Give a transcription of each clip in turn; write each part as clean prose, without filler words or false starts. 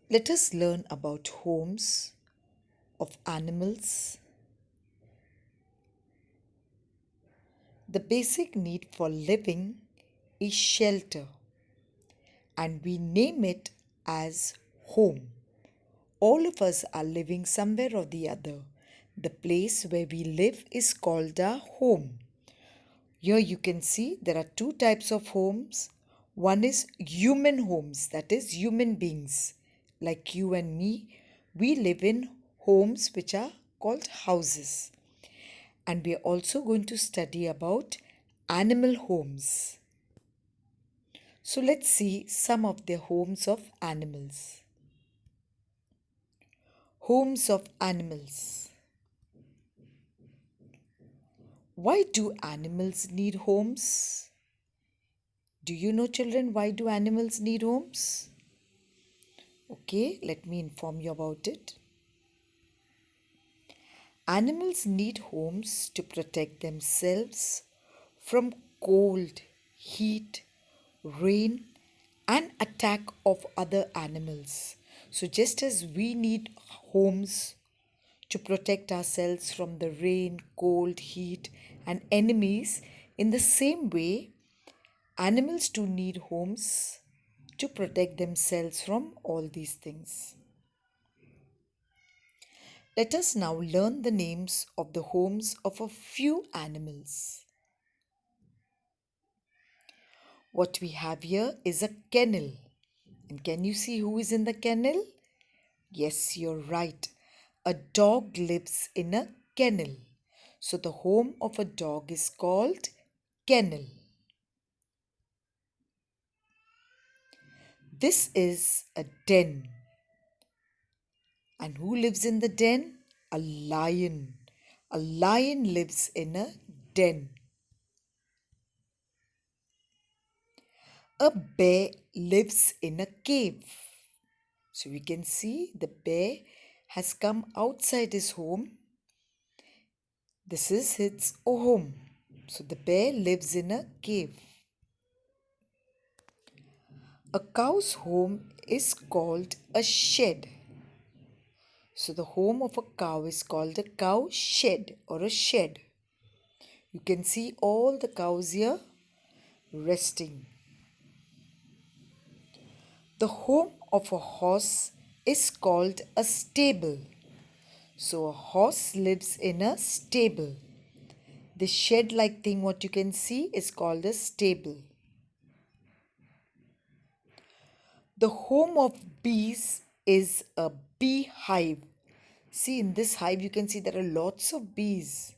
Let us learn about homes of animals. The basic need for living is shelter, and we name it as home. All of us are living somewhere or the other. The place where we live is called our home. Here you can see there are two types of homes. One is human homes, that is, human beings like you and me. We live in homes which are called houses. And we are also going to study about animal homes. So let's see some of the homes of animals. Homes of animals. Why do animals need homes? Do you know, children, why do animals need homes? Okay, let me inform you about it. Animals need homes to protect themselves from cold, heat, rain, and attack of other animals. So just as we need homes to protect ourselves from the rain, cold, heat, and enemies, in the same way, animals too need homes to protect themselves from all these things. Let us now learn the names of the homes of a few animals. What we have here is a kennel. And can you see who is in the kennel? Yes, you're right. A dog lives in a kennel. So the home of a dog is called kennel. This is a den. And who lives in the den? A lion. A lion lives in a den. A bear lives in a cave. So we can see the bear has come outside his home. This is its home. So the bear lives in a cave. A cow's home is called a shed. So the home of a cow is called a cow shed or a shed. You can see all the cows here resting. The home of a horse is called a stable. So a horse lives in a stable. The shed like thing, what you can see, is called a stable. The home of bees is a beehive. See, in this hive, you can see there are lots of bees.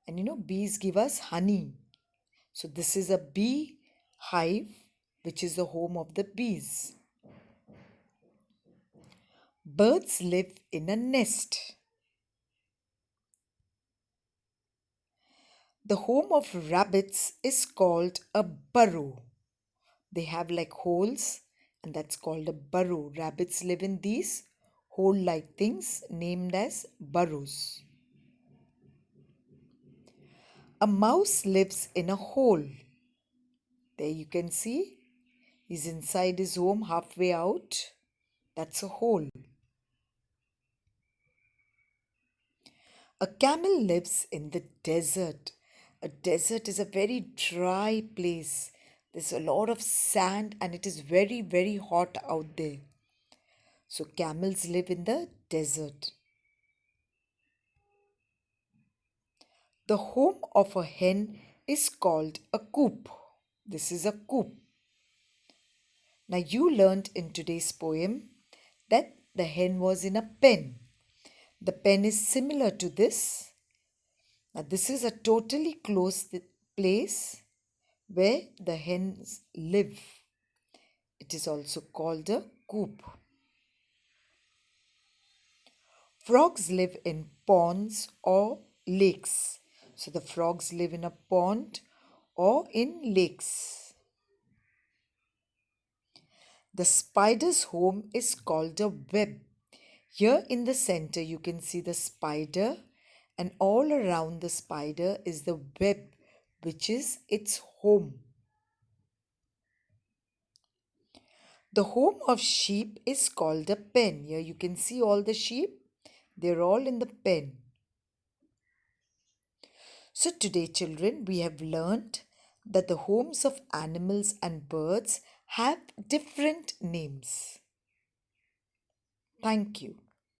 And bees give us honey. So, this is a bee hive, which is the home of the bees. Birds live in a nest. The home of rabbits is called a burrow. They have like holes, and that's called a burrow. Rabbits live in these hole like things named as burrows. A mouse lives in a hole. There you can see he's inside his home halfway out. That's a hole. A camel lives in the desert. A desert is a very dry place. There's a lot of sand and it is very, very hot out there. So camels live in the desert. The home of a hen is called a coop. This is a coop. Now you learned in today's poem that the hen was in a pen. The pen is similar to this. Now this is a totally closed place where the hens live. It is also called a coop. Frogs live in ponds or lakes. So the frogs live in a pond or in lakes. The spider's home is called a web. Here in the center, you can see the spider, and all around the spider is the web, which is its home. The home of sheep is called a pen. Here you can see all the sheep. They're all in the pen. So today, children, we have learned that the homes of animals and birds have different names. Thank you.